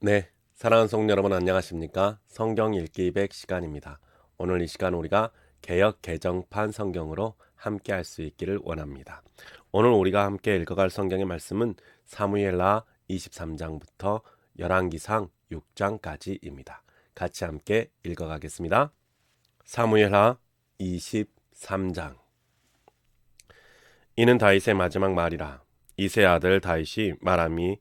네, 사랑하는 성도 여러분 안녕하십니까? 성경 읽기 100 시간입니다. 오늘 이 시간 우리가 개역 개정판 성경으로 함께 할 수 있기를 원합니다. 오늘 우리가 함께 읽어갈 성경의 말씀은 사무엘하 23장부터 열왕기상 6장까지입니다. 같이 함께 읽어가겠습니다. 사무엘하 23장. 이는 다윗의 마지막 말이라. 이세 아들 다윗이 말함이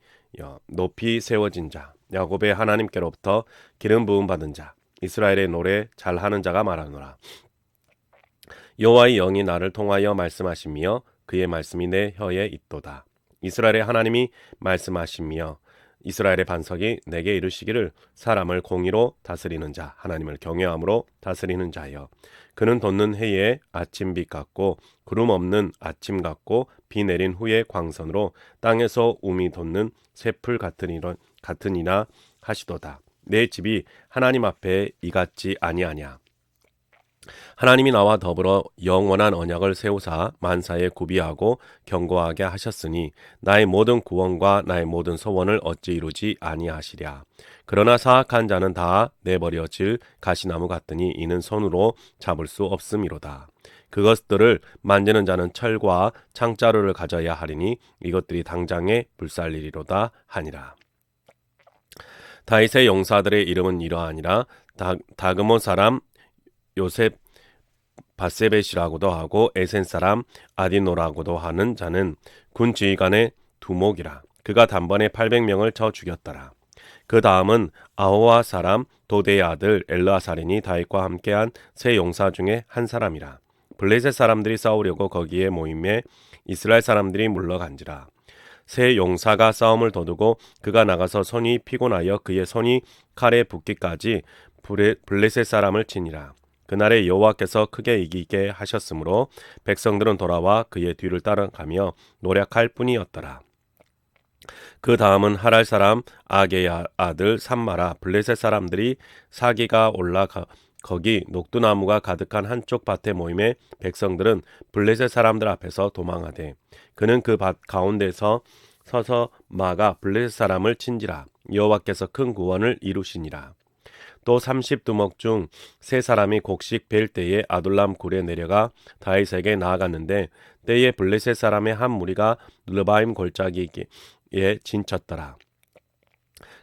높이 세워진 자 야곱의 하나님께로부터 기름 부음 받은 자 이스라엘의 노래 잘하는 자가 말하노라. 여호와의 영이 나를 통하여 말씀하시며 그의 말씀이 내 혀에 있도다. 이스라엘의 하나님이 말씀하시며 이스라엘의 반석이 내게 이르시기를 사람을 공의로 다스리는 자 하나님을 경외함으로 다스리는 자여 그는 돋는 해에 아침빛 같고 구름 없는 아침 같고 비 내린 후에 광선으로 땅에서 움이 돋는 새풀 같으니라 하시도다. 내 집이 하나님 앞에 이같지 아니하냐. 하나님이 나와 더불어 영원한 언약을 세우사 만사에 구비하고 견고하게 하셨으니 나의 모든 구원과 나의 모든 소원을 어찌 이루지 아니하시랴. 그러나 사악한 자는 다 내버려질 가시나무 같으니 이는 손으로 잡을 수 없음이로다. 그것들을 만지는 자는 철과 창자루를 가져야 하리니 이것들이 당장에 불살리리로다 하니라. 다윗의 용사들의 이름은 이러하니라. 다그몬 사람 요셉 바세벳이라고도 하고 에센 사람 아디노라고도 하는 자는 군 지휘관의 두목이라. 그가 단번에 800명을 쳐 죽였더라. 그 다음은 아호와 사람 도대의 아들 엘르아살이니 다윗과 함께한 세 용사 중에 한 사람이라. 블레셋 사람들이 싸우려고 거기에 모임에 이스라엘 사람들이 물러간지라. 세 용사가 싸움을 도두고 그가 나가서 손이 피곤하여 그의 손이 칼에 붙기까지 블레셋 사람을 치니라. 그날에 여호와께서 크게 이기게 하셨으므로 백성들은 돌아와 그의 뒤를 따라가며 노력할 뿐이었더라. 그 다음은 하랄 사람 아게야 아들 삼마라. 블레셋 사람들이 사기가 올라가 거기 녹두나무가 가득한 한쪽 밭에 모임에 백성들은 블레셋 사람들 앞에서 도망하되 그는 그 밭 가운데서 서서 마가 블레셋 사람을 친지라. 여호와께서 큰 구원을 이루시니라. 또 30두목 중 세 사람이 곡식 벨 때에 아둘람 굴에 내려가 다윗에게 나아갔는데 때에 블레셋 사람의 한 무리가 르바임 골짜기에 진쳤더라.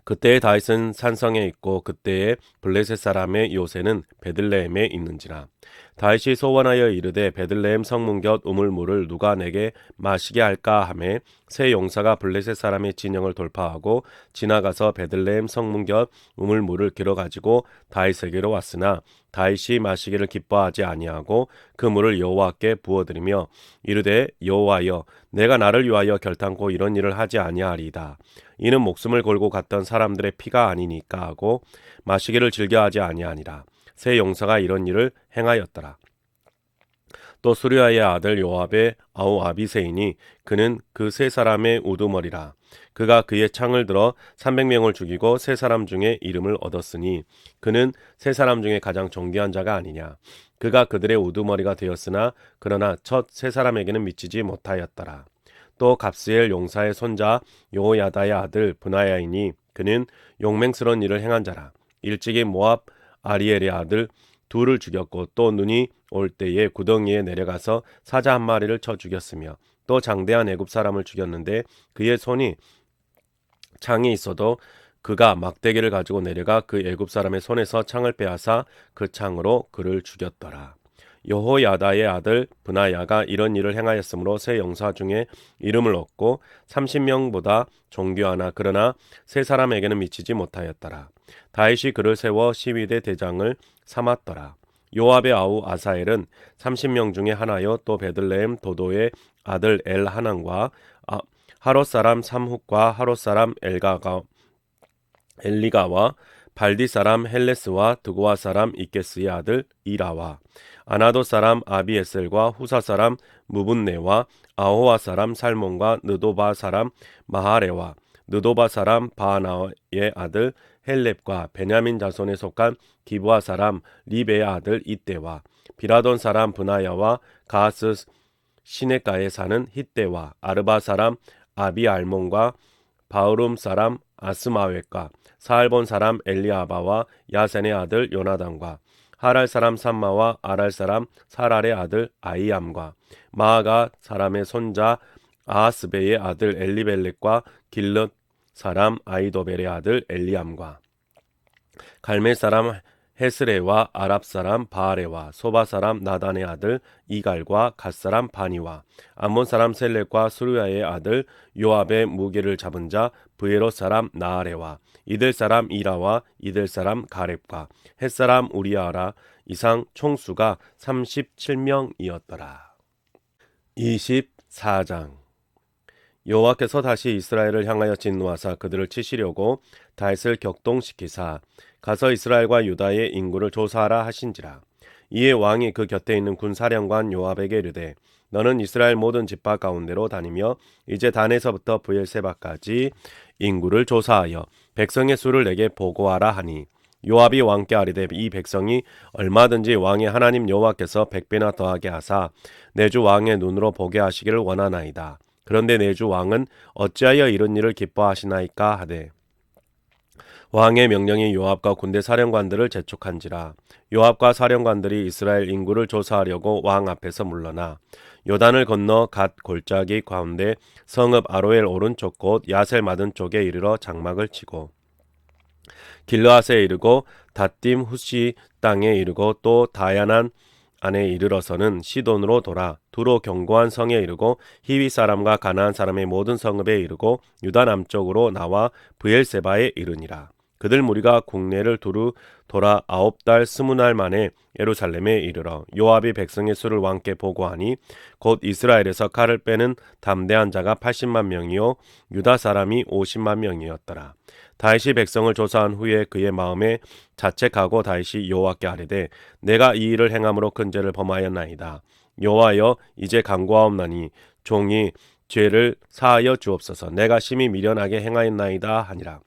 그때에 다윗은 산성에 있고 그때에 블레셋 사람의 요새는 베들레헴에 있는지라. 다윗이 소원하여 이르되 베들레헴 성문 곁 우물물을 누가 내게 마시게 할까 하매 세 용사가 블레셋 사람의 진영을 돌파하고 지나가서 베들레헴 성문 곁 우물물을 길어 가지고 다윗에게로 왔으나 다윗이 마시기를 기뻐하지 아니하고 그 물을 여호와께 부어드리며 이르되 여호와여 내가 나를 위하여 결탄코 이런 일을 하지 아니하리이다. 이는 목숨을 걸고 갔던 사람들의 피가 아니니까 하고 마시기를 즐겨하지 아니하니라. 세 용사가 이런 일을 행하였더라. 또 수리아의 아들 요압의 아우 아비새이니 그는 그 세 사람의 우두머리라. 그가 그의 창을 들어 300명을 죽이고 세 사람 중에 이름을 얻었으니 그는 세 사람 중에 가장 존귀한 자가 아니냐. 그가 그들의 우두머리가 되었으나 그러나 첫 세 사람에게는 미치지 못하였더라. 또 갑스엘 용사의 손자 요야다의 아들 브나야이니 그는 용맹스러운 일을 행한 자라. 일찍이 모압 아리엘의 아들 둘을 죽였고 또 눈이 올 때에 구덩이에 내려가서 사자 한 마리를 쳐 죽였으며 또 장대한 애굽 사람을 죽였는데 그의 손이 창이 있어도 그가 막대기를 가지고 내려가 그 애굽 사람의 손에서 창을 빼앗아 그 창으로 그를 죽였더라. 여호야다의 아들 브나야가 이런 일을 행하였으므로 세 용사 중에 이름을 얻고 30명보다 존귀하나 그러나 세 사람에게는 미치지 못하였더라. 다윗이 그를 세워 시위대 대장을 삼았더라. 요압의 아우 아사엘은 30명 중에 하나요. 또 베들레헴 도도의 아들 엘하난과 하롯 사람 삼훅과 하롯 사람 엘리가와 발디 사람 헬레스와 드고아 사람 이케스의 아들 이라와 아나도 사람 아비에셀과 후사 사람 무분네와 아호와 사람 살몬과 느도바 사람 마하레와 느도바 사람 바하나의 아들 헬렙과 베냐민 자손에 속한 기브아 사람 리베의 아들 이때와 비라돈 사람 브나야와 가하스 시내가에 사는 hit대와 아르바 사람 아비알몬과 바흐룸 사람 아스마웻과 사알본 사람 엘리아바와 야센의 아들 요나단과 하랄 사람 삼마와 아랄 사람 사랄의 아들 아이암과 마아가 사람의 손자 아하스베의 아들 엘리벨렉과 길럿 사람 아이도벨의 아들 엘리암과 갈멜 사람 헤스레와 아랍 사람 바아레와 소바 사람 나단의 아들 이갈과 갓 사람 바니와 암몬 사람 셀렉과 수르야의 아들 요압의 무게를 잡은 자 브에롯 사람 나아레와 이들 사람 이라와 이들 사람 가렙과 헷 사람 우리아라 이상 총수가 37명이었더라. 24장 여호와께서 다시 이스라엘을 향하여 진노하사 그들을 치시려고 다윗을 격동시키사 가서 이스라엘과 유다의 인구를 조사하라 하신지라. 이에 왕이 그 곁에 있는 군사령관 요압에게 이르되 너는 이스라엘 모든 지파 가운데로 다니며 이제 단에서부터 브엘세바까지 인구를 조사하여 백성의 수를 내게 보고하라 하니 요압이 왕께 아뢰되 이 백성이 얼마든지 왕의 하나님 여호와께서 100배나 더하게 하사 내 주 왕의 눈으로 보게 하시기를 원하나이다. 그런데 내 주 왕은 어찌하여 이런 일을 기뻐하시나이까 하되 왕의 명령이 요압과 군대 사령관들을 재촉한지라. 요압과 사령관들이 이스라엘 인구를 조사하려고 왕 앞에서 물러나 요단을 건너 갓 골짜기 가운데 성읍 아로엘 오른쪽 곳 야셀 맞은 쪽에 이르러 장막을 치고 길르앗에 이르고 닷딤 후시 땅에 이르고 또 다야난 안에 이르러서는 시돈으로 돌아 두로 견고한 성에 이르고 히위 사람과 가나안 사람의 모든 성읍에 이르고 유다 남쪽으로 나와 브엘세바에 이르니라. 그들 무리가 국내를 두루 돌아 9달 20날 만에 예루살렘에 이르러 요압이 백성의 수를 왕께 보고하니 곧 이스라엘에서 칼을 빼는 담대한 자가 80만 명이요 유다 사람이 50만 명이었더라. 다윗이 백성을 조사한 후에 그의 마음에 자책하고 다윗이 여호와께 아뢰되 내가 이 일을 행함으로 큰 죄를 범하였나이다. 여호와여 이제 간구하옵나니 종이 죄를 사하여 주옵소서. 내가 심히 미련하게 행하였나이다 하니라.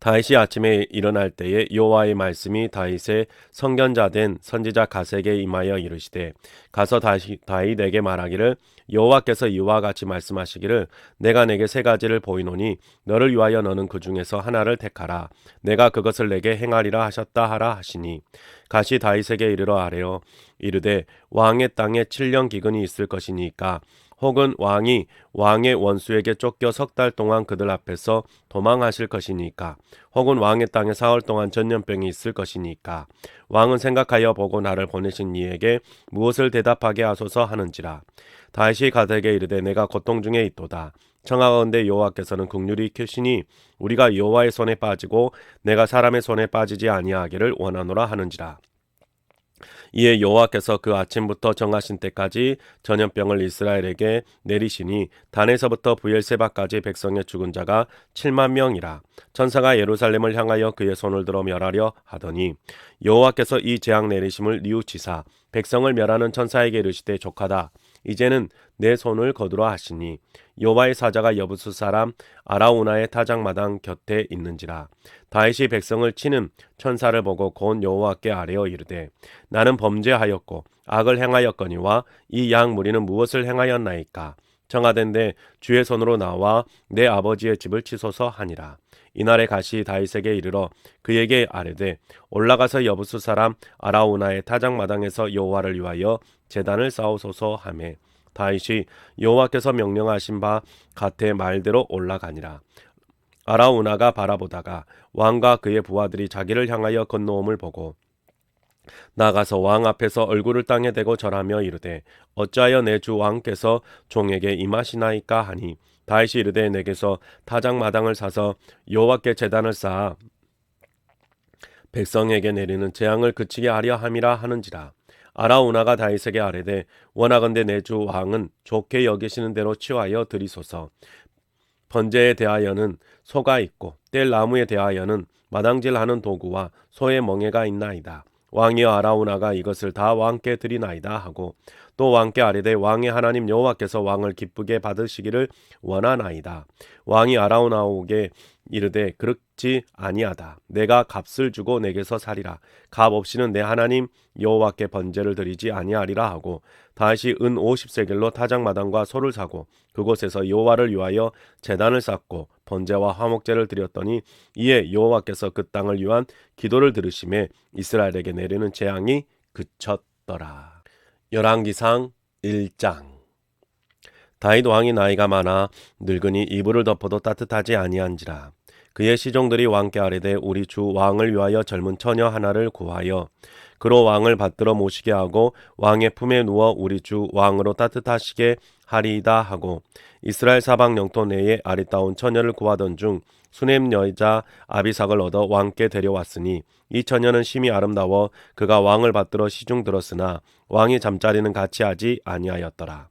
다윗이 아침에 일어날 때에 여호와의 말씀이 다윗의 선견자 된 선지자 갓에게 임하여 이르시되 가서 다윗에게 말하기를 여호와께서 이와 같이 말씀하시기를 내가 내게 세 가지를 보이노니 너를 위하여 너는 그 중에서 하나를 택하라. 내가 그것을 내게 행하리라 하셨다 하라 하시니 갓이 다윗에게 이르러 아뢰어 이르되 왕의 땅에 7년 기근이 있을 것이니까 혹은 왕이 왕의 원수에게 쫓겨 3달 동안 그들 앞에서 도망하실 것이니까 혹은 왕의 땅에 4월 동안 전염병이 있을 것이니까 왕은 생각하여 보고 나를 보내신 이에게 무엇을 대답하게 하소서 하는지라. 다윗이 갓에게 이르되 내가 고통 중에 있도다. 청하건대 여호와께서는 긍휼히 크시니 우리가 여호와의 손에 빠지고 내가 사람의 손에 빠지지 아니하기를 원하노라 하는지라. 이에 여호와께서 그 아침부터 정하신 때까지 전염병을 이스라엘에게 내리시니 단에서부터 브엘세바까지 백성의 죽은 자가 7만 명이라. 천사가 예루살렘을 향하여 그의 손을 들어 멸하려 하더니 여호와께서 이 재앙 내리심을 뉘우치사 백성을 멸하는 천사에게 이르시되 족하다. 이제는 내 손을 거두라 하시니 여호와의 사자가 여부수 사람 아라우나의 타작마당 곁에 있는지라. 다윗이 백성을 치는 천사를 보고 곧 여호와께 아뢰어 이르되 나는 범죄하였고 악을 행하였거니와 이 양 무리는 무엇을 행하였나이까. 청하된대 주의 손으로 나와 내 아버지의 집을 치소서 하니라. 이날에 갓이 다윗에게 이르러 그에게 아뢰되 올라가서 여부수 사람 아라우나의 타작마당에서 여호와를 위하여 제단을 쌓으소서 하매 다윗이 여호와께서 명령하신 바 갓의 말대로 올라가니라. 아라우나가 바라보다가 왕과 그의 부하들이 자기를 향하여 건너옴을 보고 나가서 왕 앞에서 얼굴을 땅에 대고 절하며 이르되 어찌하여 내 주 왕께서 종에게 임하시나이까 하니 다윗이 이르되 내게서 타작마당을 사서 여호와께 제단을 쌓아 백성에게 내리는 재앙을 그치게 하려 함이라 하는지라. 아라우나가 다윗에게 아뢰되 원하건대 내 주 왕은 좋게 여기시는 대로 취하여 드리소서. 번제에 대하여는 소가 있고 뗄 나무에 대하여는 마당질하는 도구와 소의 멍에가 있나이다. 왕이여 아라우나가 이것을 다 왕께 드리나이다 하고 또 왕께 아뢰되 왕의 하나님 여호와께서 왕을 기쁘게 받으시기를 원하나이다. 왕이 아라우나에게 이르되 그렇지 아니하다. 내가 값을 주고 내게서 살이라. 값 없이는 내 하나님 여호와께 번제를 드리지 아니하리라 하고 다시 은 50세겔로 타작마당과 소를 사고 그곳에서 여호와를 위하여 제단을 쌓고 번제와 화목제를 드렸더니 이에 여호와께서 그 땅을 위한 기도를 들으심에 이스라엘에게 내리는 재앙이 그쳤더라. 열왕기상 1장. 다윗 왕이 나이가 많아 늙으니 이불을 덮어도 따뜻하지 아니한지라. 그의 시종들이 왕께 아뢰되 우리 주 왕을 위하여 젊은 처녀 하나를 구하여 그로 왕을 받들어 모시게 하고 왕의 품에 누워 우리 주 왕으로 따뜻하시게 하리이다 하고 이스라엘 사방 영토 내에 아리따운 처녀를 구하던 중 수넴 여자 아비삭을 얻어 왕께 데려왔으니 이 처녀는 심히 아름다워 그가 왕을 받들어 시중 들었으나 왕이 잠자리는 같이 하지 아니하였더라.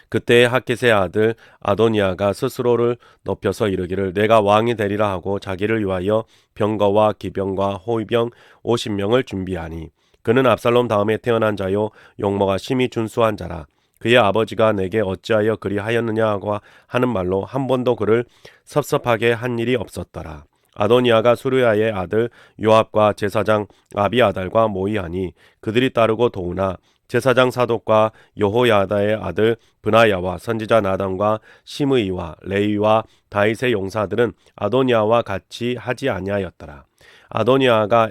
그때에 핫깃의 아들 아도니아가 스스로를 높여서 이르기를 내가 왕이 되리라 하고 자기를 위하여 병거와 기병과 호위병 50명을 준비하니 그는 압살롬 다음에 태어난 자요 용모가 심히 준수한 자라. 그의 아버지가 내게 어찌하여 그리하였느냐 하고 하는 말로 한 번도 그를 섭섭하게 한 일이 없었더라. 아도니아가 수르야의 아들 요압과 제사장 아비아달과 모이하니 그들이 따르고 도우나 제사장 사독과 여호야다의 아들 브나야와 선지자 나단과 시므이와 레위와 다윗의 용사들은 아도니아와 같이 하지 아니하였더라. 아도니아가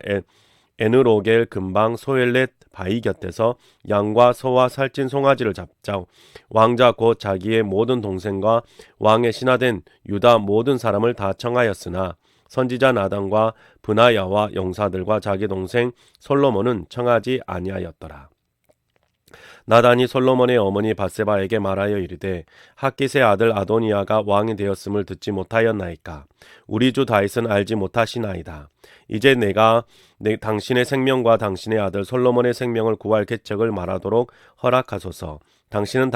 에느로겔 근방 소엘렛 바위 곁에서 양과 소와 살찐 송아지를 잡자 왕자 곧 자기의 모든 동생과 왕의 신하된 유다 모든 사람을 다 청하였으나 선지자 나단과 브나야와 용사들과 자기 동생 솔로몬은 청하지 아니하였더라. 나단이 솔로몬의 어머니 밧세바에게 말하여 이르되 핫깃의 아들 아도니아가 왕이 되었음을 듣지 못하였나이까. 우리 주 다윗은 알지 못하시나이다. 이제 내가 당신의 생명과 당신의 아들 솔로몬의 생명을 구할 계책을 말하도록 허락하소서. 당신은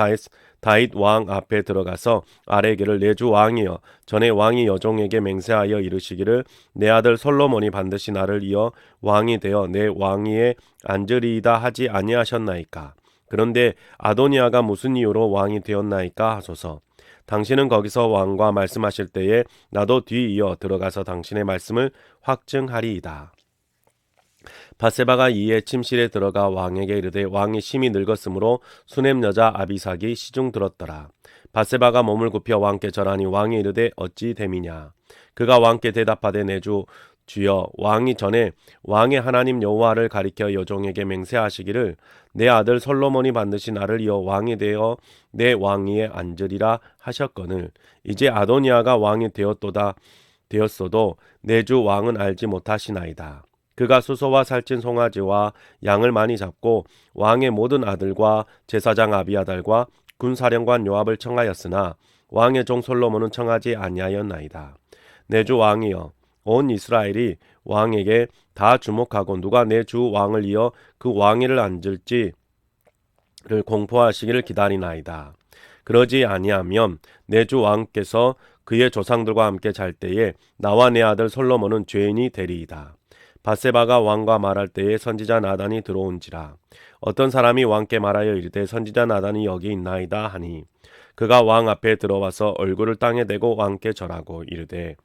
다윗 왕 앞에 들어가서 아뢰기를 내 주 왕이여 전에 왕이 여종에게 맹세하여 이르시기를 내 아들 솔로몬이 반드시 나를 이어 왕이 되어 내 왕위에 앉으리이다 하지 아니하셨나이까. 그런데 아도니아가 무슨 이유로 왕이 되었나이까 하소서. 당신은 거기서 왕과 말씀하실 때에 나도 뒤이어 들어가서 당신의 말씀을 확증하리이다. 밧세바가 이에 침실에 들어가 왕에게 이르되 왕이 심히 늙었으므로 수넴 여자 아비삭이 시중 들었더라. 밧세바가 몸을 굽혀 왕께 절하니 왕이 이르되 어찌 됨이냐. 그가 왕께 대답하되 내 주 주여 왕이 전에 왕의 하나님 여호와를 가리켜 여종에게 맹세하시기를 내 아들 솔로몬이 반드시 나를 이어 왕이 되어 내 왕위에 앉으리라 하셨거늘 이제 아도니아가 왕이 되었어도 내 주 왕은 알지 못하시나이다. 그가 수소와 살찐 송아지와 양을 많이 잡고 왕의 모든 아들과 제사장 아비아달과 군사령관 요압을 청하였으나 왕의 종 솔로몬은 청하지 아니하였나이다. 내 주 왕이여 온 이스라엘이 왕에게 다 주목하고 누가 내 주 왕을 이어 그 왕위를 앉을지를 공포하시기를 기다리나이다. 그러지 아니하면 내 주 왕께서 그의 조상들과 함께 잘 때에 나와 내 아들 솔로몬은 죄인이 되리이다. 밧세바가 왕과 말할 때에 선지자 나단이 들어온지라. 어떤 사람이 왕께 말하여 이르되 선지자 나단이 여기 있나이다 하니 그가 왕 앞에 들어와서 얼굴을 땅에 대고 왕께 절하고 이르되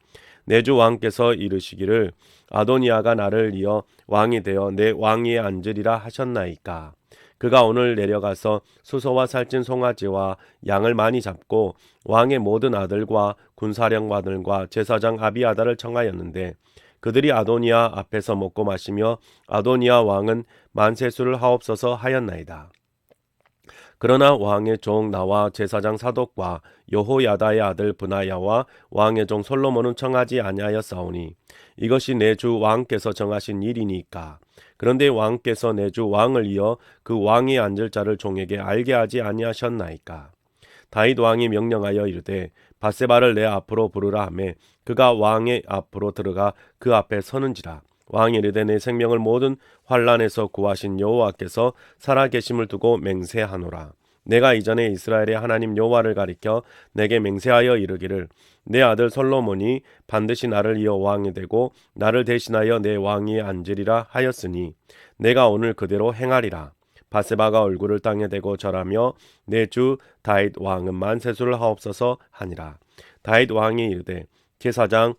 내 주 왕께서 이르시기를 아도니아가 나를 이어 왕이 되어 내 왕위에 앉으리라 하셨나이까. 그가 오늘 내려가서 수소와 살찐 송아지와 양을 많이 잡고 왕의 모든 아들과 군사령관들과 제사장 아비아달을 청하였는데 그들이 아도니아 앞에서 먹고 마시며 아도니아 왕은 만세수를 하옵소서 하였나이다. 그러나 왕의 종 나와 제사장 사독과 여호야다의 아들 브나야와 왕의 종 솔로몬은 청하지 아니하였사오니 이것이 내 주 왕께서 정하신 일이니까. 그런데 왕께서 내 주 왕을 이어 그 왕이 앉을 자를 종에게 알게 하지 아니하셨나이까. 다윗 왕이 명령하여 이르되 밧세바를 내 앞으로 부르라 하매 그가 왕의 앞으로 들어가 그 앞에 서는지라. 왕이 이르되 내 생명을 모든 환난에서 구하신 여호와께서 살아계심을 두고 맹세하노라. 내가 이전에 이스라엘의 하나님 여호와를 가리켜 내게 맹세하여 이르기를 내 아들 솔로몬이 반드시 나를 이어 왕이 되고 나를 대신하여 내 왕위에 앉으리라 하였으니 내가 오늘 그대로 행하리라. 밧세바가 얼굴을 땅에 대고 절하며 내 주 다윗 왕은 만세수를 하옵소서 하니라. 다윗 왕이 이르되 제사장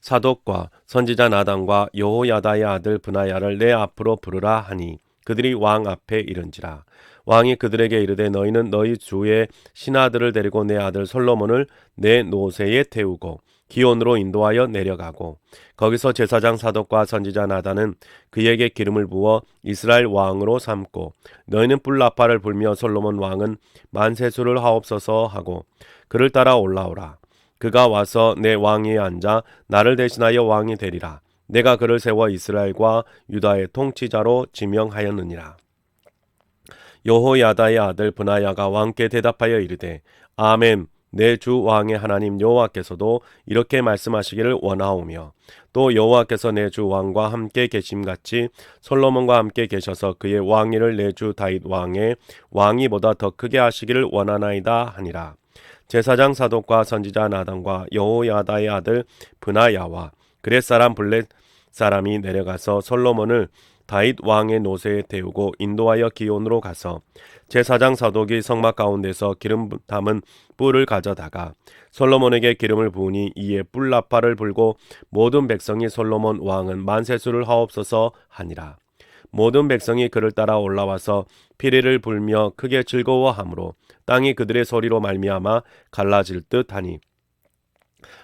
사독과 선지자 나단과 여호야다의 아들 브나야를 내 앞으로 부르라 하니 그들이 왕 앞에 이른지라. 왕이 그들에게 이르되 너희는 너희 주의 신하들을 데리고 내 아들 솔로몬을 내 노새에 태우고 기온으로 인도하여 내려가고 거기서 제사장 사독과 선지자 나단은 그에게 기름을 부어 이스라엘 왕으로 삼고 너희는 뿔나팔을 불며 솔로몬 왕은 만세수를 하옵소서 하고 그를 따라 올라오라. 그가 와서 내 왕위에 앉아 나를 대신하여 왕이 되리라. 내가 그를 세워 이스라엘과 유다의 통치자로 지명하였느니라. 여호야다의 아들 브나야가 왕께 대답하여 이르되 아멘. 내 주 왕의 하나님 여호와께서도 이렇게 말씀하시기를 원하오며 또 여호와께서 내 주 왕과 함께 계심같이 솔로몬과 함께 계셔서 그의 왕위를 내 주 다윗 왕의 왕위보다 더 크게 하시기를 원하나이다 하니라. 제사장 사독과 선지자 나단과 여호야다의 아들 브나야와 그렛 사람 블렛 사람이 내려가서 솔로몬을 다윗 왕의 노새에 태우고 인도하여 기온으로 가서 제사장 사독이 성막 가운데서 기름 담은 뿔을 가져다가 솔로몬에게 기름을 부으니 이에 뿔나팔을 불고 모든 백성이 솔로몬 왕은 만세수를 하옵소서 하니라. 모든 백성이 그를 따라 올라와서 피리를 불며 크게 즐거워하므로 땅이 그들의 소리로 말미암아 갈라질 듯하니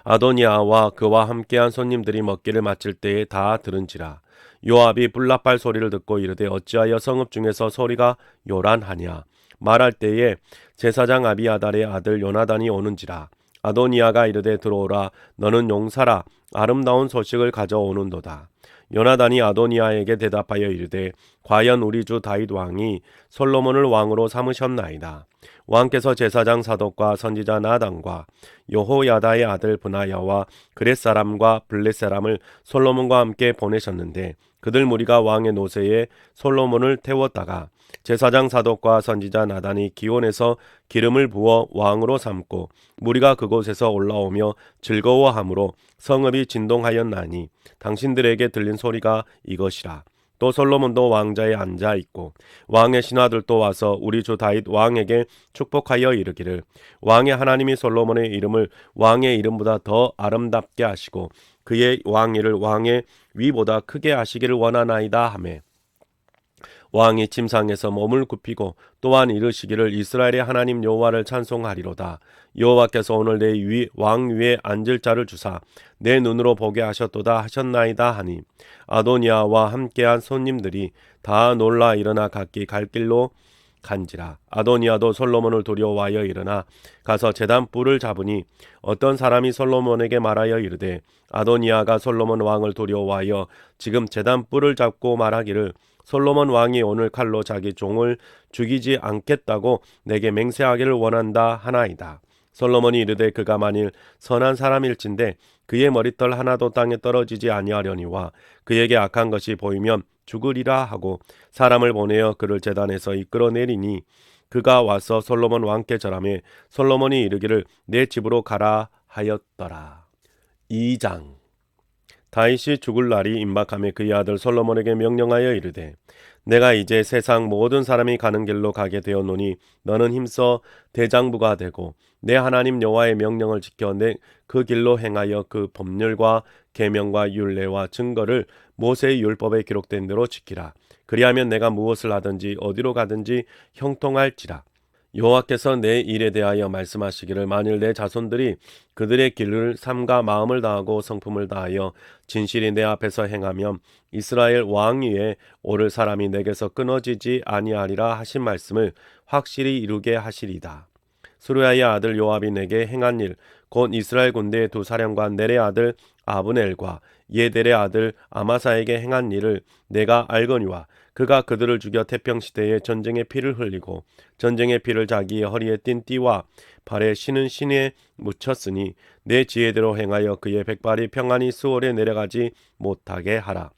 아도니아와 그와 함께한 손님들이 먹기를 마칠 때에 다 들은지라. 요압이 뿔나팔 소리를 듣고 이르되 어찌하여 성읍 중에서 소리가 요란하냐. 말할 때에 제사장 아비아달의 아들 요나단이 오는지라. 아도니아가 이르되 들어오라. 너는 용사라. 아름다운 소식을 가져오는도다. 요나단이 아도니아에게 대답하여 이르되 과연 우리 주 다윗 왕이 솔로몬을 왕으로 삼으셨나이다. 왕께서 제사장 사독과 선지자 나단과 여호야다의 아들 브나야와 그렛 사람과 블렛 사람을 솔로몬과 함께 보내셨는데 그들 무리가 왕의 노새에 솔로몬을 태웠다가 제사장 사독과 선지자 나단이 기온에서 기름을 부어 왕으로 삼고 무리가 그곳에서 올라오며 즐거워하므로 성읍이 진동하였나니 당신들에게 들린 소리가 이것이라. 또 솔로몬도 왕자에 앉아 있고 왕의 신하들도 와서 우리 주 다윗 왕에게 축복하여 이르기를 왕의 하나님이 솔로몬의 이름을 왕의 이름보다 더 아름답게 하시고 그의 왕위를 왕의 위보다 크게 하시기를 원하나이다 하매 왕이 침상에서 몸을 굽히고 또한 이르시기를 이스라엘의 하나님 여호와를 찬송하리로다. 여호와께서 오늘 내 왕 위에 앉을 자를 주사 내 눈으로 보게 하셨도다 하셨나이다 하니 아도니아와 함께한 손님들이 다 놀라 일어나 각기 갈 길로 간지라. 아도니아도 솔로몬을 두려워하여 일어나 가서 제단 뿔을 잡으니 어떤 사람이 솔로몬에게 말하여 이르되 아도니아가 솔로몬 왕을 두려워하여 지금 제단 뿔을 잡고 말하기를 솔로몬 왕이 오늘 칼로 자기 종을 죽이지 않겠다고 내게 맹세하기를 원한다 하나이다. 솔로몬이 이르되 그가 만일 선한 사람일진데 그의 머리털 하나도 땅에 떨어지지 아니하려니와 그에게 악한 것이 보이면 죽으리라 하고 사람을 보내어 그를 제단에서 이끌어내리니 그가 와서 솔로몬 왕께 절하매 솔로몬이 이르기를 내 집으로 가라 하였더라. 2장. 다윗이 죽을 날이 임박하며 그의 아들 솔로몬에게 명령하여 이르되 내가 이제 세상 모든 사람이 가는 길로 가게 되었노니 너는 힘써 대장부가 되고 내 하나님 여호와의 명령을 지켜 내 그 길로 행하여 그 법률과 계명과 율례와 증거를 모세의 율법에 기록된 대로 지키라. 그리하면 내가 무엇을 하든지 어디로 가든지 형통할지라. 여호와께서 내 일에 대하여 말씀하시기를 만일 내 자손들이 그들의 길을 삼가 마음을 다하고 성품을 다하여 진실이 내 앞에서 행하면 이스라엘 왕위에 오를 사람이 내게서 끊어지지 아니하리라 하신 말씀을 확실히 이루게 하시리다. 스루야의 아들 요압이 내게 행한 일 곧 이스라엘 군대의 두 사령관 넬의 아들 아브넬과 예델의 아들 아마사에게 행한 일을 내가 알거니와 그가 그들을 죽여 태평시대에 전쟁의 피를 흘리고 전쟁의 피를 자기의 허리에 띤 띠와 발에 신은 신에 묻혔으니 내 지혜대로 행하여 그의 백발이 평안히 수월에 내려가지 못하게 하라.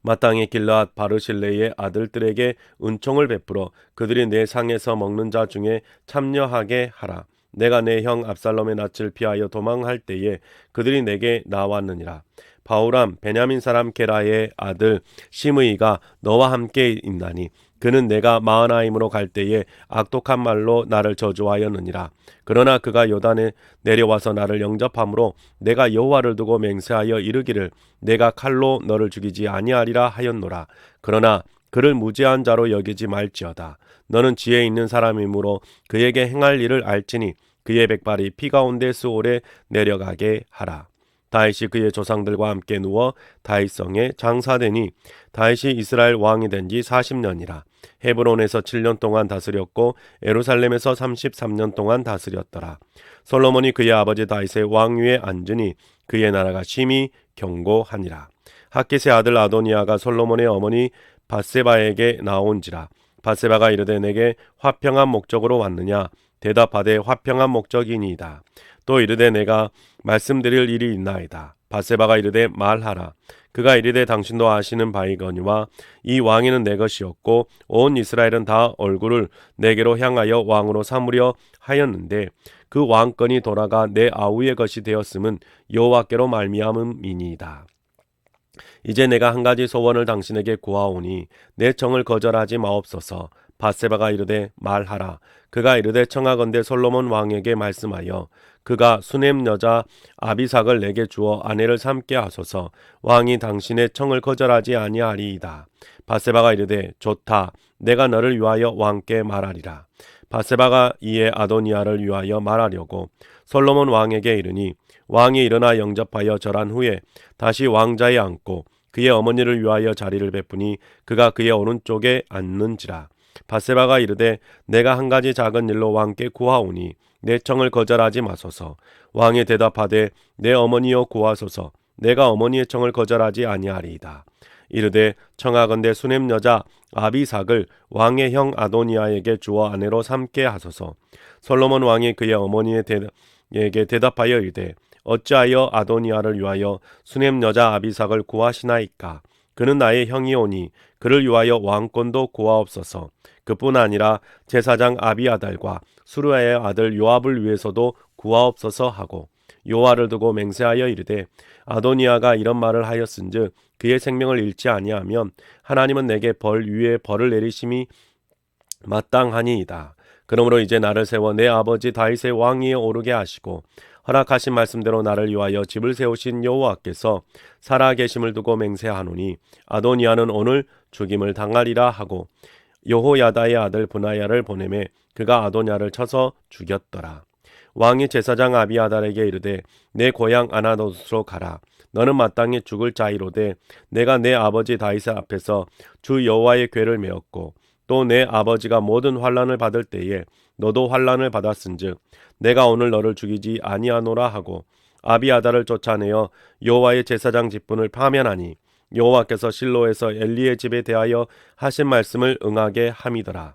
마땅히 길르앗 바르실레의 아들들에게 은총을 베풀어 그들이 내 상에서 먹는 자 중에 참여하게 하라. 내가 내 형 압살롬의 낯을 피하여 도망할 때에 그들이 내게 나왔느니라. 바후람 베냐민 사람 게라의 아들 시므이가 너와 함께 있나니 그는 내가 마하나임으로 갈 때에 악독한 말로 나를 저주하였느니라. 그러나 그가 요단에 내려와서 나를 영접함으로 내가 여호와를 두고 맹세하여 이르기를 내가 칼로 너를 죽이지 아니하리라 하였노라. 그러나 그를 무지한 자로 여기지 말지어다. 너는 지혜 있는 사람이므로 그에게 행할 일을 알지니 그의 백발이 피 가운데 수올에 내려가게 하라. 다윗이 그의 조상들과 함께 누워 다윗성에 장사되니 다윗이 이스라엘 왕이 된 지 40년이라. 헤브론에서 7년 동안 다스렸고 예루살렘에서 33년 동안 다스렸더라. 솔로몬이 그의 아버지 다윗의 왕위에 앉으니 그의 나라가 심히 견고하니라. 핫깃의 아들 아도니아가 솔로몬의 어머니 밧세바에게 나온지라. 밧세바가 이르되 내게 화평한 목적으로 왔느냐? 대답하되 화평한 목적이니이다. 또 이르되 내가 말씀드릴 일이 있나이다. 밧세바가 이르되 말하라. 그가 이르되 당신도 아시는 바이거니와 이 왕위는 내 것이었고 온 이스라엘은 다 얼굴을 내게로 향하여 왕으로 삼으려 하였는데 그 왕권이 돌아가 내 아우의 것이 되었음은 여호와께로 말미암음이니이다. 이제 내가 한 가지 소원을 당신에게 구하오니 내 청을 거절하지 마옵소서. 밧세바가 이르되 말하라. 그가 이르되 청하건대 솔로몬 왕에게 말씀하여 그가 수넴 여자 아비삭을 내게 주어 아내를 삼게 하소서. 왕이 당신의 청을 거절하지 아니하리이다. 밧세바가 이르되 좋다. 내가 너를 위하여 왕께 말하리라. 밧세바가 이에 아도니아를 위하여 말하려고 솔로몬 왕에게 이르니 왕이 일어나 영접하여 절한 후에 다시 왕자에 앉고 그의 어머니를 위하여 자리를 베푸니 그가 그의 오른쪽에 앉는지라. 밧세바가 이르되 내가 한 가지 작은 일로 왕께 구하오니 내 청을 거절하지 마소서. 왕이 대답하되 내 어머니여 구하소서. 내가 어머니의 청을 거절하지 아니하리이다. 이르되 청하건대 수넴 여자 아비삭을 왕의 형 아도니아에게 주어 아내로 삼게 하소서. 솔로몬 왕이 그의 어머니에게 대답하여 이르되 어찌하여 아도니아를 위하여 수넴 여자 아비삭을 구하시나이까? 그는 나의 형이오니 그를 위하여 왕권도 구하옵소서. 그뿐 아니라 제사장 아비아달과 수르야의 아들 요압을 위해서도 구하옵소서 하고 요압을 두고 맹세하여 이르되 아도니아가 이런 말을 하였은즉 그의 생명을 잃지 아니하면 하나님은 내게 벌 위에 벌을 내리심이 마땅하니이다. 그러므로 이제 나를 세워 내 아버지 다윗의 왕위에 오르게 하시고 허락하신 말씀대로 나를 위하여 집을 세우신 여호와께서 살아계심을 두고 맹세하노니 아도니아는 오늘 죽임을 당하리라 하고 여호야다의 아들 브나야를 보내매 그가 아도니아를 쳐서 죽였더라. 왕이 제사장 아비아달에게 이르되 내 고향 아나돗으로 가라. 너는 마땅히 죽을 자이로되 내가 내 아버지 다윗의 앞에서 주 여호와의 궤를 메었고 또 내 아버지가 모든 환난을 받을 때에 너도 환난을 받았은즉 내가 오늘 너를 죽이지 아니하노라 하고 아비아달을 쫓아내어 여호와의 제사장 직분을 파면하니 여호와께서 실로에서 엘리의 집에 대하여 하신 말씀을 응하게 함이더라.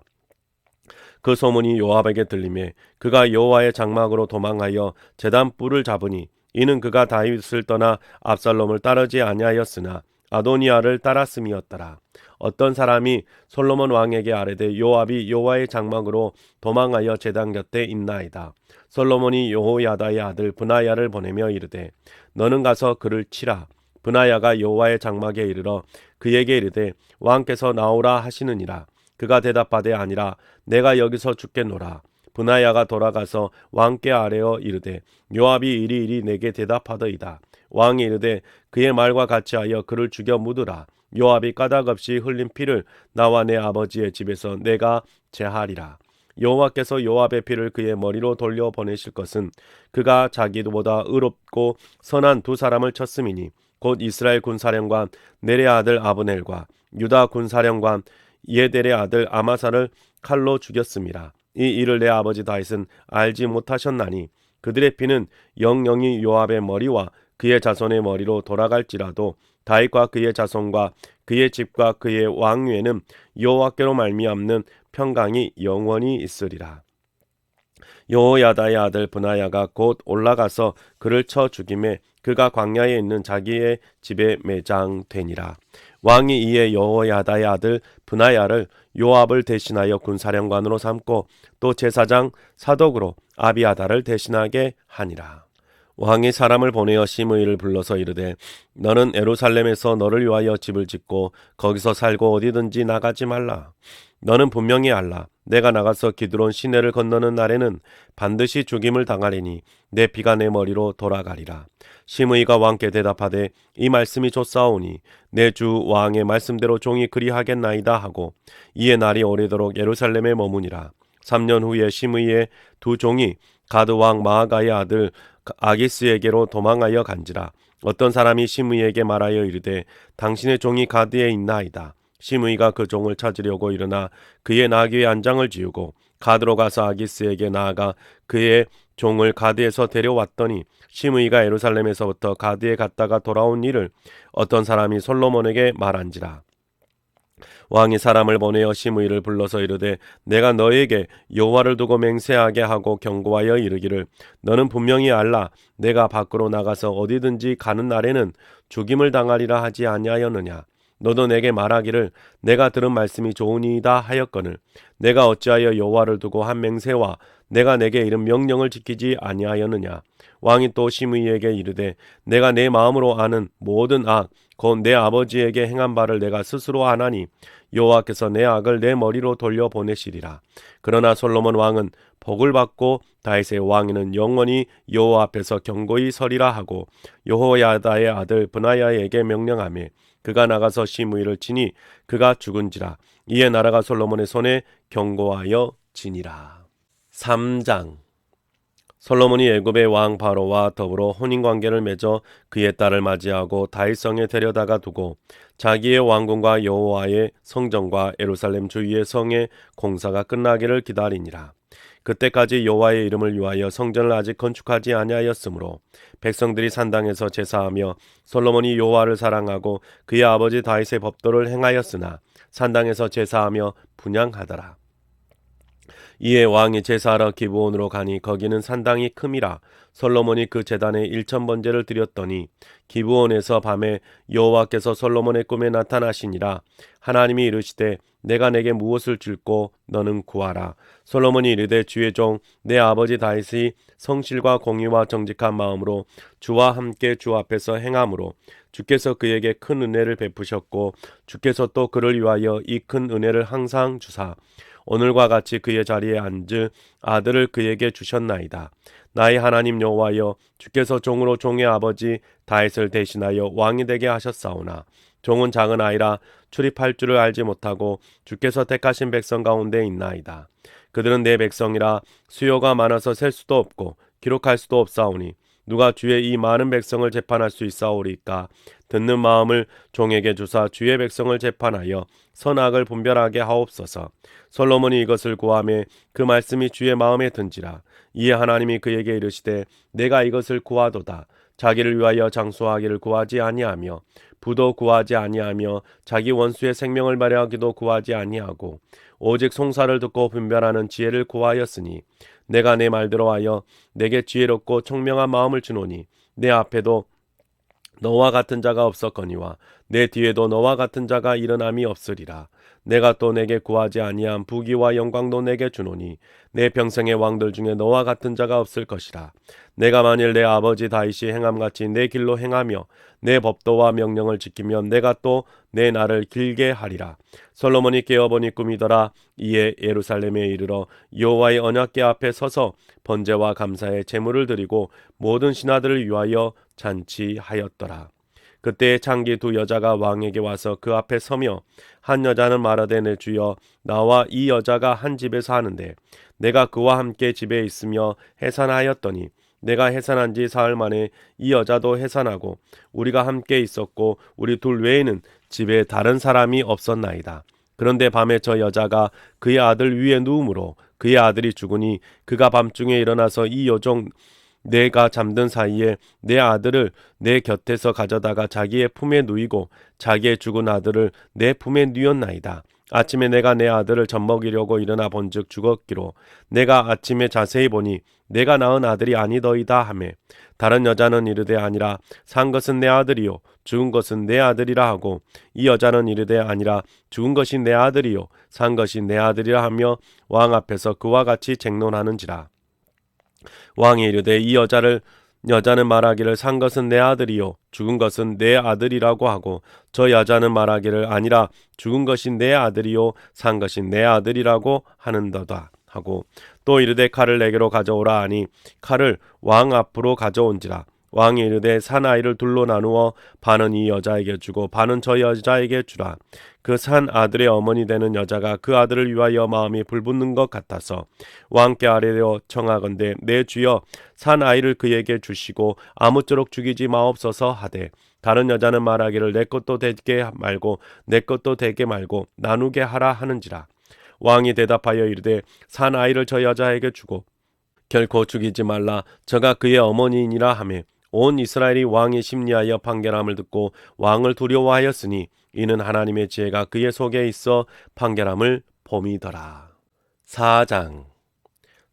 그 소문이 요압에게 들리매 그가 여호와의 장막으로 도망하여 제단 뿔을 잡으니 이는 그가 다윗을 떠나 압살롬을 따르지 아니하였으나 아도니아를 따랐음이었더라. 어떤 사람이 솔로몬 왕에게 아뢰되 요압이 여호와의 장막으로 도망하여 제단 곁에 있나이다. 솔로몬이 여호야다의 아들 브나야를 보내며 이르되 너는 가서 그를 치라. 브나야가 여호와의 장막에 이르러 그에게 이르되 왕께서 나오라 하시느니라. 그가 대답하되 아니라 내가 여기서 죽겠노라. 브나야가 돌아가서 왕께 아뢰어 이르되 요압이 이리이리 내게 대답하더이다. 왕이 이르되 그의 말과 같이 하여 그를 죽여 묻으라. 요압이 까닭없이 흘린 피를 나와 내 아버지의 집에서 내가 제하리라. 여호와께서 요압의 피를 그의 머리로 돌려 보내실 것은 그가 자기보다 의롭고 선한 두 사람을 쳤음이니 곧 이스라엘 군사령관 넬의 아들 아브넬과 유다 군사령관 예델의 아들 아마사를 칼로 죽였음이라. 이 일을 내 아버지 다윗은 알지 못하셨나니 그들의 피는 영영이 요압의 머리와 그의 자손의 머리로 돌아갈지라도 다윗과 그의 자손과 그의 집과 그의 왕위에는 여호와께로 말미암는 평강이 영원히 있으리라. 여호야다의 아들 브나야가 곧 올라가서 그를 쳐 죽임에 그가 광야에 있는 자기의 집에 매장되니라. 왕이 이에 여호야다의 아들 브나야를 요압을 대신하여 군사령관으로 삼고 또 제사장 사독으로 아비아달을 대신하게 하니라. 왕이 사람을 보내어 시므이를 불러서 이르되 너는 예루살렘에서 너를 위하여 집을 짓고 거기서 살고 어디든지 나가지 말라. 너는 분명히 알라. 내가 나가서 기드론 시내를 건너는 날에는 반드시 죽임을 당하리니 내 피가 내 머리로 돌아가리라. 시므이가 왕께 대답하되 이 말씀이 좋사오니 내 주 왕의 말씀대로 종이 그리하겠나이다 하고 이에 날이 오래도록 예루살렘에 머무니라. 3년 후에 시므이의 두 종이 가드 왕 마아가의 아들 아기스에게로 도망하여 간지라. 어떤 사람이 시므이에게 말하여 이르되 당신의 종이 가드에 있나이다. 시므이가 그 종을 찾으려고 일어나 그의 나귀의 안장을 지우고 가드로 가서 아기스에게 나아가 그의 종을 가드에서 데려왔더니 시므이가 예루살렘에서부터 가드에 갔다가 돌아온 일을 어떤 사람이 솔로몬에게 말한지라. 왕이 사람을 보내어 시므이를 불러서 이르되 내가 너에게 여호와를 두고 맹세하게 하고 경고하여 이르기를 너는 분명히 알라. 내가 밖으로 나가서 어디든지 가는 날에는 죽임을 당하리라 하지 아니하였느냐. 너도 내게 말하기를 내가 들은 말씀이 좋으니이다 하였거늘 내가 어찌하여 여호와를 두고 한 맹세와 내가 내게 이른 명령을 지키지 아니하였느냐. 왕이 또 시므이에게 이르되 내가 내 마음으로 아는 모든 악 곧 내 아버지에게 행한 바를 내가 스스로 아나니 여호와께서 내 악을 내 머리로 돌려 보내시리라. 그러나 솔로몬 왕은 복을 받고 다윗의 왕위는 영원히 여호와 앞에서 경고히 서리라 하고 여호야다의 아들 브나야에게 명령하며 그가 나가서 시므이를 치니 그가 죽은지라. 이에 나라가 솔로몬의 손에 경고하여 지니라. 3장. 솔로몬이 애굽의 왕 바로와 더불어 혼인관계를 맺어 그의 딸을 맞이하고 다윗성에 데려다가 두고 자기의 왕궁과 여호와의 성전과 예루살렘 주위의 성의 공사가 끝나기를 기다리니라. 그때까지 여호와의 이름을 위하여 성전을 아직 건축하지 아니하였으므로 백성들이 산당에서 제사하며 솔로몬이 여호와를 사랑하고 그의 아버지 다윗의 법도를 행하였으나 산당에서 제사하며 분향하더라. 이에 왕이 제사하러 기브온으로 가니 거기는 산당이 큼이라. 솔로몬이 그 제단에 1000번제를 드렸더니 기브온에서 밤에 여호와께서 솔로몬의 꿈에 나타나시니라. 하나님이 이르시되 내가 내게 무엇을 줄고 너는 구하라. 솔로몬이 이르되 주의 종 내 아버지 다윗이 성실과 공의와 정직한 마음으로 주와 함께 주 앞에서 행함으로 주께서 그에게 큰 은혜를 베푸셨고 주께서 또 그를 위하여 이 큰 은혜를 항상 주사 오늘과 같이 그의 자리에 앉을 아들을 그에게 주셨나이다. 나의 하나님 여호와여 주께서 종으로 종의 아버지 다윗을 대신하여 왕이 되게 하셨사오나 종은 작은 아이라 출입할 줄을 알지 못하고 주께서 택하신 백성 가운데 있나이다. 그들은 내 백성이라 수요가 많아서 셀 수도 없고 기록할 수도 없사오니 누가 주의 이 많은 백성을 재판할 수 있사오리까. 듣는 마음을 종에게 주사 주의 백성을 재판하여 선악을 분별하게 하옵소서. 솔로몬이 이것을 구하며 그 말씀이 주의 마음에 든지라. 이에 하나님이 그에게 이르시되 내가 이것을 구하도다. 자기를 위하여 장수하기를 구하지 아니하며 부도 구하지 아니하며 자기 원수의 생명을 발휘하기도 구하지 아니하고 오직 송사를 듣고 분별하는 지혜를 구하였으니 내가 내 말대로 하여 내게 지혜롭고 총명한 마음을 주노니 내 앞에도 너와 같은 자가 없었거니와 내 뒤에도 너와 같은 자가 일어남이 없으리라. 내가 또 내게 구하지 아니한 부귀와 영광도 내게 주노니 내 평생의 왕들 중에 너와 같은 자가 없을 것이라. 내가 만일 내 아버지 다윗이 행함같이 내 길로 행하며 내 법도와 명령을 지키면 내가 또 내 날을 길게 하리라. 솔로몬이 깨어보니 꿈이더라. 이에 예루살렘에 이르러 여호와의 언약궤 앞에 서서 번제와 감사의 제물을 드리고 모든 신하들을 위하여 잔치하였더라. 그때 창기 두 여자가 왕에게 와서 그 앞에 서며 한 여자는 말하되 내 주여 나와 이 여자가 한 집에서 하는데 내가 그와 함께 집에 있으며 해산하였더니 내가 해산한 지 사흘 만에 이 여자도 해산하고 우리가 함께 있었고 우리 둘 외에는 집에 다른 사람이 없었나이다. 그런데 밤에 저 여자가 그의 아들 위에 누우므로 그의 아들이 죽으니 그가 밤중에 일어나서 이 여종 내가 잠든 사이에 내 아들을 내 곁에서 가져다가 자기의 품에 누이고 자기의 죽은 아들을 내 품에 누였나이다. 아침에 내가 내 아들을 젖먹이려고 일어나 본즉 죽었기로 내가 아침에 자세히 보니 내가 낳은 아들이 아니더이다 하매 다른 여자는 이르되 아니라 산 것은 내 아들이요 죽은 것은 내 아들이라 하고 이 여자는 이르되 아니라 죽은 것이 내 아들이요 산 것이 내 아들이라 하며 왕 앞에서 그와 같이 쟁론하는지라. 왕이 이르되 이 여자를 여자는 말하기를 산 것은 내 아들이요 죽은 것은 내 아들이라고 하고 저 여자는 말하기를 아니라 죽은 것이 내 아들이요 산 것이 내 아들이라고 하는도다 하고 또 이르되 칼을 내게로 가져오라 하니 칼을 왕 앞으로 가져온지라 왕이 이르되 산 아이를 둘로 나누어 반은 이 여자에게 주고 반은 저 여자에게 주라. 그 산 아들의 어머니 되는 여자가 그 아들을 위하여 마음이 불붙는 것 같아서 왕께 아뢰려 청하건대 내 주여 산 아이를 그에게 주시고 아무쪼록 죽이지 마옵소서 하되 다른 여자는 말하기를 내 것도 되게 말고 내 것도 되게 말고 나누게 하라 하는지라. 왕이 대답하여 이르되 산 아이를 저 여자에게 주고 결코 죽이지 말라 저가 그의 어머니이니라 하매 온 이스라엘이 왕이 심리하여 판결함을 듣고 왕을 두려워하였으니 이는 하나님의 지혜가 그의 속에 있어 판결함을 봄이더라. 4장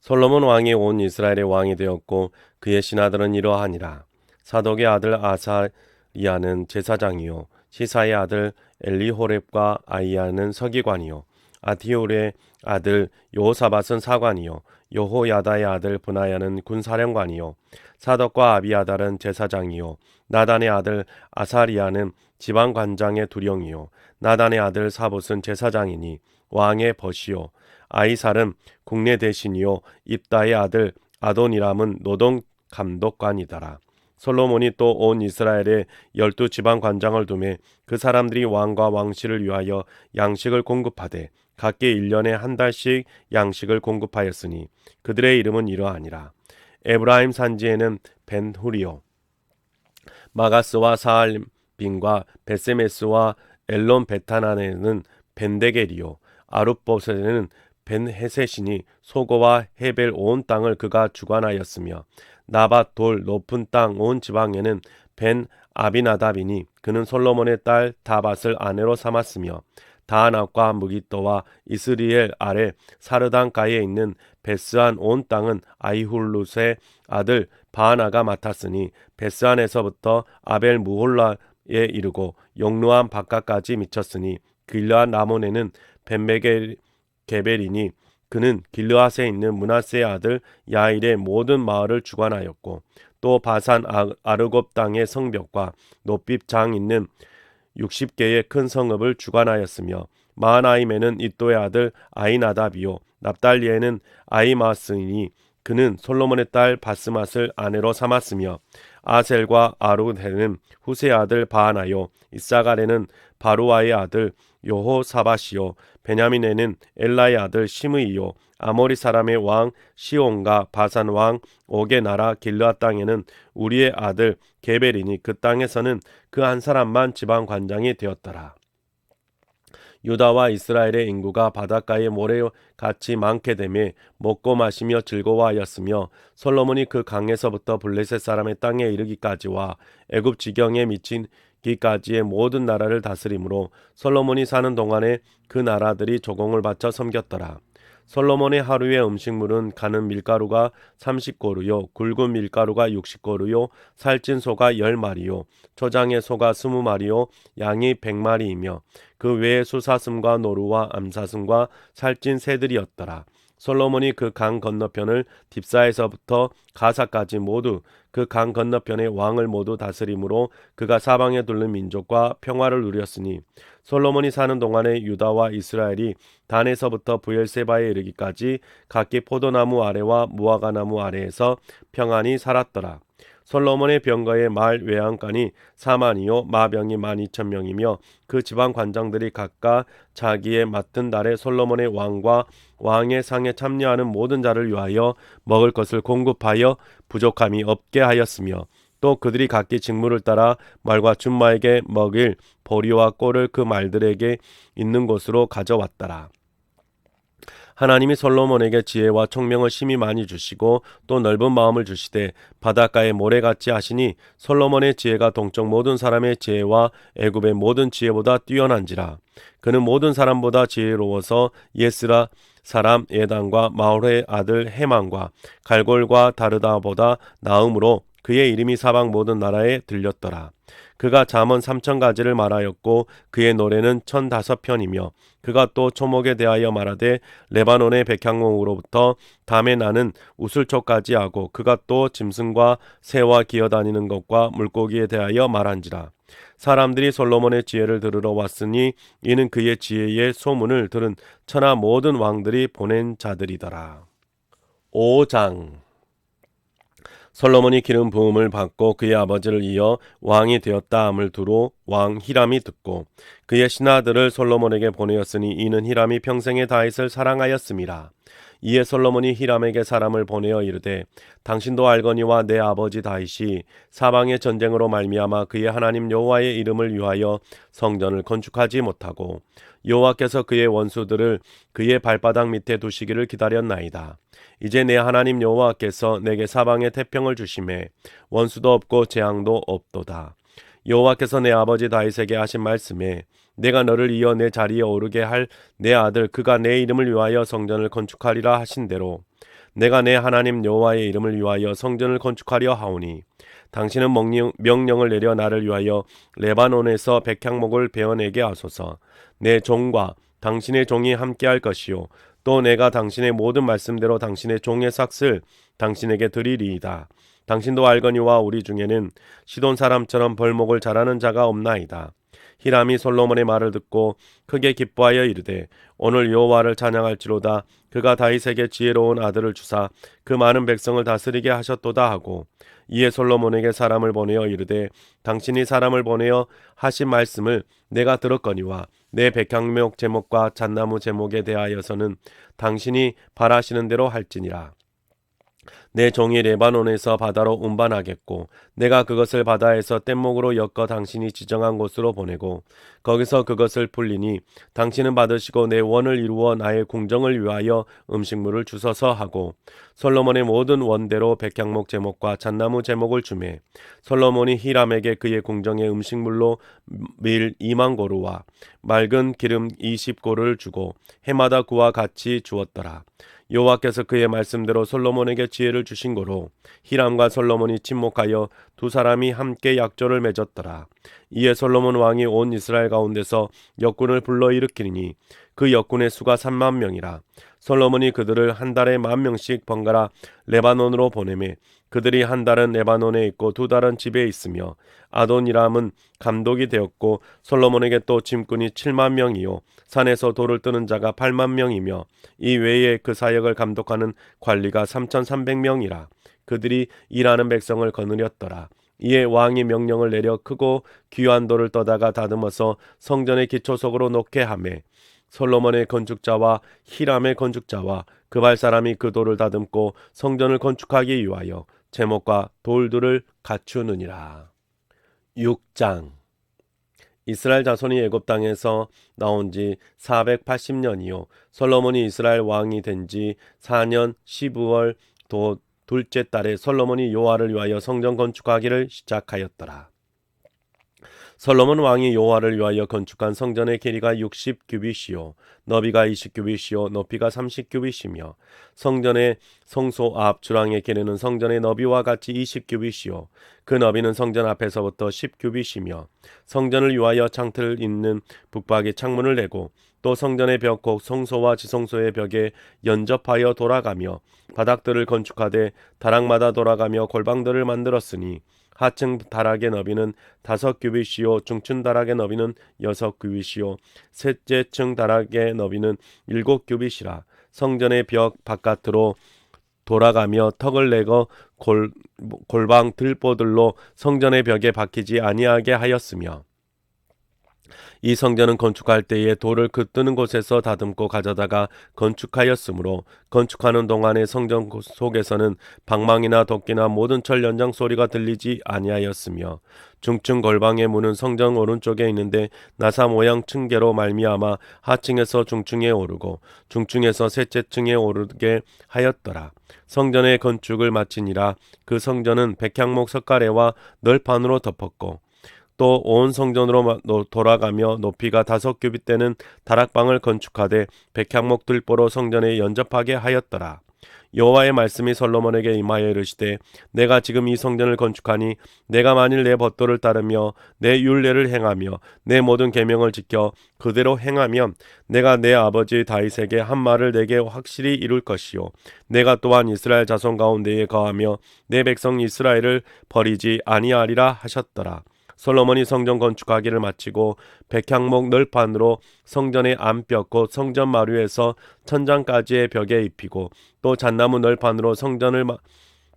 솔로몬 왕이 온 이스라엘의 왕이 되었고 그의 신하들은 이러하니라. 사독의 아들 아사리아는 제사장이요 시사의 아들 엘리호렙과 아이야는 서기관이요 아디올의 아들 여호사밧은 사관이요 여호야다의 아들 브나야는 군사령관이요 사독과 아비아달은 제사장이요 나단의 아들 아사리아는 지방관장의 두령이요 나단의 아들 사봇은 제사장이니 왕의 벗이요 아이살은 국내 대신이요 입다의 아들 아도니람은 노동 감독관이더라. 솔로몬이 또 온 이스라엘에 12지방관장을 두매 그 사람들이 왕과 왕실을 위하여 양식을 공급하되 각기 1년에 한 달씩 양식을 공급하였으니 그들의 이름은 이러하니라. 에브라임 산지에는 벤후리요 마가스와 사알빔과 베세메스와 엘론 베타난에는 벤데겔이요 아룻봇에는 벤헤셋이니 소고와 헤벨 온 땅을 그가 주관하였으며 나밧 돌 높은 땅 온 지방에는 벤 아비나답이니 그는 솔로몬의 딸 다밧을 아내로 삼았으며 다한압과 무기또와 이스리엘 아래 사르단가에 있는 베스안 온 땅은 아이훌룻의 아들 바하나가 맡았으니 베스안에서부터 아벨 무홀라에 이르고 용루암 바깥까지 미쳤으니 길르앗 라몬에는 벤메겔 게벨이니 그는 길르앗에 있는 므낫세의 아들 야일의 모든 마을을 주관하였고 또 바산 아르곱 땅의 성벽과 높입장 있는 60개의 큰 성읍을 주관하였으며 마하나임에는 이또의 아들 아이나답이요 납달리에는 아이마스이니 그는 솔로몬의 딸 바스맛을 아내로 삼았으며 아셀과 아루데는 후세의 아들 바하나요 이사갈에는 바루아의 아들 여호사밧이요 베냐민에는 엘라의 아들 시므이요 아모리 사람의 왕 시온과 바산 왕 옥의 나라 길르앗 땅에는 우리의 아들 게벨이니 그 땅에서는 그 한 사람만 지방관장이 되었더라. 유다와 이스라엘의 인구가 바닷가의 모래같이 많게 되매 먹고 마시며 즐거워하였으며 솔로몬이 그 강에서부터 블레셋 사람의 땅에 이르기까지와 애굽 지경에 미치기까지의 모든 나라를 다스림으로 솔로몬이 사는 동안에 그 나라들이 조공을 바쳐 섬겼더라. 솔로몬의 하루의 음식물은 가는 밀가루가 30고루요 굵은 밀가루가 60고루요 살찐 소가 10마리요 초장의 소가 20마리요 양이 100마리이며 그 외에 수사슴과 노루와 암사슴과 살찐 새들이었더라. 솔로몬이 그 강 건너편을 딥사에서부터 가사까지 모두 그 강 건너편의 왕을 모두 다스림으로 그가 사방에 둘른 민족과 평화를 누렸으니 솔로몬이 사는 동안에 유다와 이스라엘이 단에서부터 브엘세바에 이르기까지 각기 포도나무 아래와 무화과나무 아래에서 평안히 살았더라. 솔로몬의 병거의 말 외양간이 4만이요 마병이 12,000명이며 그 지방 관장들이 각각 자기의 맡은 달에 솔로몬의 왕과 왕의 상에 참여하는 모든 자를 위하여 먹을 것을 공급하여 부족함이 없게 하였으며 또 그들이 각기 직무를 따라 말과 준마에게 먹일 보리와 꼴을 그 말들에게 있는 곳으로 가져왔더라. 하나님이 솔로몬에게 지혜와 총명을 심히 많이 주시고 또 넓은 마음을 주시되 바닷가의 모래같이 하시니 솔로몬의 지혜가 동쪽 모든 사람의 지혜와 애굽의 모든 지혜보다 뛰어난지라. 그는 모든 사람보다 지혜로워서 예스라 사람 예단과 마홀의 아들 헤만과 갈골과 다르다보다 나음으로 그의 이름이 사방 모든 나라에 들렸더라. 그가 잠언 3,000가지를 말하였고 그의 노래는 1,005편이며 그가 또 초목에 대하여 말하되 레바논의 백향목으로부터 담에 나는 우슬초까지 하고 그가 또 짐승과 새와 기어다니는 것과 물고기에 대하여 말한지라. 사람들이 솔로몬의 지혜를 들으러 왔으니 이는 그의 지혜의 소문을 들은 천하 모든 왕들이 보낸 자들이더라. 5장. 솔로몬이 기름 부음을 받고 그의 아버지를 이어 왕이 되었다 함을 두루 왕 히람이 듣고 그의 신하들을 솔로몬에게 보내었으니 이는 히람이 평생에 다윗을 사랑하였음이라. 이에 솔로몬이 히람에게 사람을 보내어 이르되 당신도 알거니와 내 아버지 다윗이 사방의 전쟁으로 말미암아 그의 하나님 여호와의 이름을 위하여 성전을 건축하지 못하고 여호와께서 그의 원수들을 그의 발바닥 밑에 두시기를 기다렸나이다. 이제 내 하나님 여호와께서 내게 사방의 태평을 주심에 원수도 없고 재앙도 없도다. 여호와께서 내 아버지 다윗에게 하신 말씀에 내가 너를 이어 내 자리에 오르게 할 내 아들 그가 내 이름을 위하여 성전을 건축하리라 하신 대로 내가 내 하나님 여호와의 이름을 위하여 성전을 건축하려 하오니 당신은 명령을 내려 나를 위하여 레바논에서 백향목을 베어내게 하소서. 내 종과 당신의 종이 함께할 것이요 또 내가 당신의 모든 말씀대로 당신의 종의 삭슬 당신에게 드리리이다. 당신도 알거니와 우리 중에는 시돈 사람처럼 벌목을 잘하는 자가 없나이다. 히람이 솔로몬의 말을 듣고 크게 기뻐하여 이르되 오늘 여호와를 찬양할지로다. 그가 다윗에게 지혜로운 아들을 주사 그 많은 백성을 다스리게 하셨도다 하고 이에 솔로몬에게 사람을 보내어 이르되 당신이 사람을 보내어 하신 말씀을 내가 들었거니와 내 백향목 제목과 잣나무 제목에 대하여서는 당신이 바라시는 대로 할지니라. 내 종이 레바논에서 바다로 운반하겠고 내가 그것을 바다에서 뗏목으로 엮어 당신이 지정한 곳으로 보내고 거기서 그것을 풀리니 당신은 받으시고 내 원을 이루어 나의 궁정을 위하여 음식물을 주소서 하고 솔로몬의 모든 원대로 백향목 제목과 잣나무 제목을 주매 솔로몬이 히람에게 그의 궁정의 음식물로 밀 2만 고루와 맑은 기름 20고루를 주고 해마다 그와 같이 주었더라. 여호와께서 그의 말씀대로 솔로몬에게 지혜를 주신 고로 히람과 솔로몬이 친목하여 두 사람이 함께 약조를 맺었더라. 이에 솔로몬 왕이 온 이스라엘 가운데서 역군을 불러일으키니 그 역군의 수가 3만 명이라. 솔로몬이 그들을 한 달에 10,000명씩 번갈아 레바논으로 보내매 그들이 한 달은 레바논에 있고 두 달은 집에 있으며 아도니람은 감독이 되었고 솔로몬에게 또 짐꾼이 7만 명이요 산에서 돌을 뜨는 자가 8만 명이며 이 외에 그 사역을 감독하는 관리가 3,300명이라. 그들이 일하는 백성을 거느렸더라. 이에 왕이 명령을 내려 크고 귀한 돌을 떠다가 다듬어서 성전의 기초석으로 놓게 하매 솔로몬의 건축자와 히람의 건축자와 그발 사람이 그 돌을 다듬고 성전을 건축하기 위하여 제목과 돌들을 갖추느니라. 6장. 이스라엘 자손이 애굽 땅에서 나온 지 480년이요 솔로몬이 이스라엘 왕이 된 지 4년 12월 둘째 달에 솔로몬이 여호와를 위하여 성전 건축하기를 시작하였더라. 솔로몬 왕이 여호와를 위하여 건축한 성전의 길이가 60규빗이요 너비가 20규빗이요 높이가 30규빗이며 성전의 성소 앞 주랑의 길이는 성전의 너비와 같이 20규빗이요 그 너비는 성전 앞에서부터 10규빗이며 성전을 위하여 창틀을 잇는 북박이 창문을 내고 또 성전의 벽 곧 성소와 지성소의 벽에 연접하여 돌아가며 바닥들을 건축하되 다락마다 돌아가며 골방들을 만들었으니 하층 다락의 너비는 5규빗이요 중층 다락의 너비는 6규빗이요 셋째 층 다락의 너비는 7규빗이라. 성전의 벽 바깥으로 돌아가며 턱을 내고 골방 들보들로 성전의 벽에 박히지 아니하게 하였으며 이 성전은 건축할 때에 돌을 그 뜨는 곳에서 다듬고 가져다가 건축하였으므로 건축하는 동안에 성전 속에서는 방망이나 도끼나 모든 철 연장 소리가 들리지 아니하였으며 중층 골방의 문은 성전 오른쪽에 있는데 나사 모양 층계로 말미암아 하층에서 중층에 오르고 중층에서 셋째 층에 오르게 하였더라. 성전의 건축을 마치니라. 그 성전은 백향목 석가래와 널판으로 덮었고 또 온 성전으로 돌아가며 높이가 5규빗 되는 다락방을 건축하되 백향목 들보로 성전에 연접하게 하였더라. 여호와의 말씀이 솔로몬에게 임하여 이르시되 내가 지금 이 성전을 건축하니 내가 만일 내 법도를 따르며 내 율례를 행하며 내 모든 계명을 지켜 그대로 행하면 내가 내 아버지 다윗에게 한 말을 내게 확실히 이룰 것이요 내가 또한 이스라엘 자손 가운데에 거하며 내 백성 이스라엘을 버리지 아니하리라 하셨더라. 솔로몬이 성전 건축하기를 마치고 백향목 널판으로 성전의 안벽 곧 성전 마루에서 천장까지의 벽에 입히고 또 잣나무 널판으로 성전을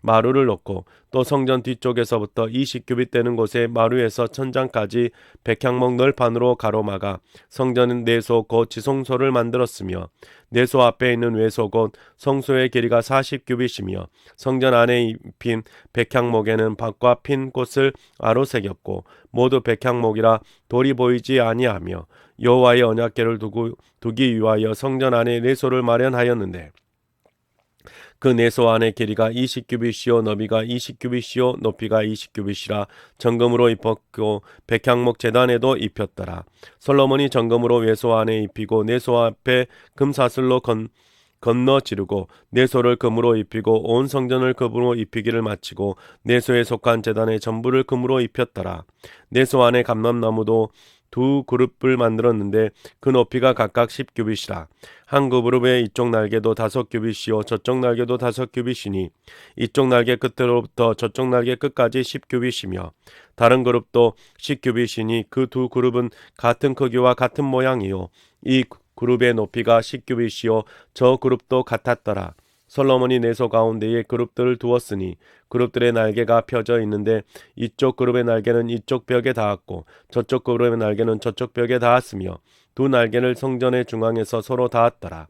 마루를 놓고 또 성전 뒤쪽에서부터 20규빗 되는 곳에 마루에서 천장까지 백향목 널판으로 가로막아 성전은 내소 곧 지성소를 만들었으며 내소 앞에 있는 외소 곧 성소의 길이가 40규빗이며 성전 안에 입힌 백향목에는 밭과 핀 꽃을 아로새겼고 모두 백향목이라 돌이 보이지 아니하며 여호와의 언약궤를 두기 위하여 성전 안에 내소를 마련하였는데 그 내소 안의 길이가 20규빗이요 너비가 20규빗이요 높이가 20규빗이라 정금으로 입혔고 백향목 제단에도 입혔더라. 솔로몬이 정금으로 외소 안에 입히고 내소 앞에 금사슬로 건너 지르고 내소를 금으로 입히고 온 성전을 금으로 입히기를 마치고 내소에 속한 제단의 전부를 금으로 입혔더라. 내소 안에 감람나무도 두 그룹을 만들었는데 그 높이가 각각 10규빗이라. 한 그룹의 이쪽 날개도 5규빗이요 저쪽 날개도 5규빗이니 이쪽 날개 끝으로부터 저쪽 날개 끝까지 10규빗이며 다른 그룹도 10규빗이니 그 두 그룹은 같은 크기와 같은 모양이요 이 그룹의 높이가 10규빗이요 저 그룹도 같았더라. 솔로몬이 내소 가운데에 그룹들을 두었으니 그룹들의 날개가 펴져 있는데 이쪽 그룹의 날개는 이쪽 벽에 닿았고 저쪽 그룹의 날개는 저쪽 벽에 닿았으며 두 날개를 성전의 중앙에서 서로 닿았더라.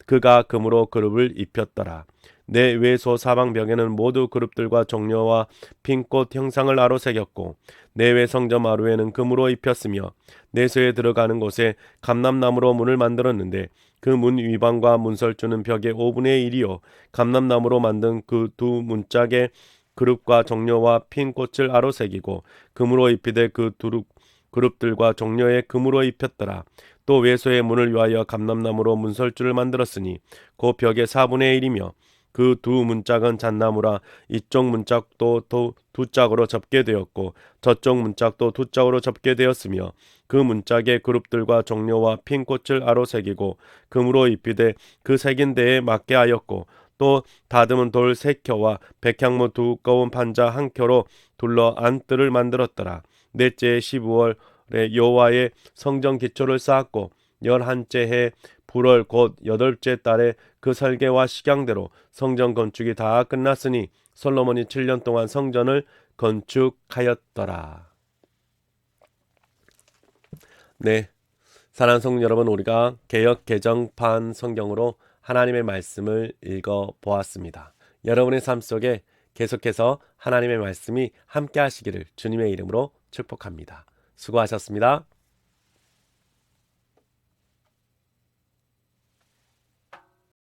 그가 금으로 그룹을 입혔더라. 내 외소 사방벽에는 모두 그룹들과 종려와 핀꽃 형상을 아로새겼고 내외 성전 마루에는 금으로 입혔으며 내소에 들어가는 곳에 감람나무로 문을 만들었는데 그 문 위반과 문설주는 벽의 5분의 1이요 감람나무로 만든 그 두 문짝에 그룹과 종려와 핀 꽃을 아로새기고 금으로 입히되 그 두 그룹들과 종려에 금으로 입혔더라. 또 외소의 문을 위하여 감람나무로 문설주를 만들었으니 그 벽의 4분의 1이며 그 두 문짝은 잣나무라 이쪽 문짝도 두 짝으로 접게 되었고 저쪽 문짝도 두 짝으로 접게 되었으며 그 문짝의 그룹들과 종려와 핀 꽃을 아로새기고 금으로 입히되 그 새긴 데에 맞게 하였고 또 다듬은 돌 3켜와 백향무 두꺼운 판자 1켜로 둘러 안뜰을 만들었더라. 넷째 12월에 여호와의 성전 기초를 쌓았고 11째 해 불월 곧 8째 달에 그 설계와 식양대로 성전 건축이 다 끝났으니 솔로몬이 7년 동안 성전을 건축하였더라. 네, 사랑하는 성도 여러분, 우리가 개역 개정판 성경으로 하나님의 말씀을 읽어보았습니다. 여러분의 삶 속에 계속해서 하나님의 말씀이 함께 하시기를 주님의 이름으로 축복합니다. 수고하셨습니다.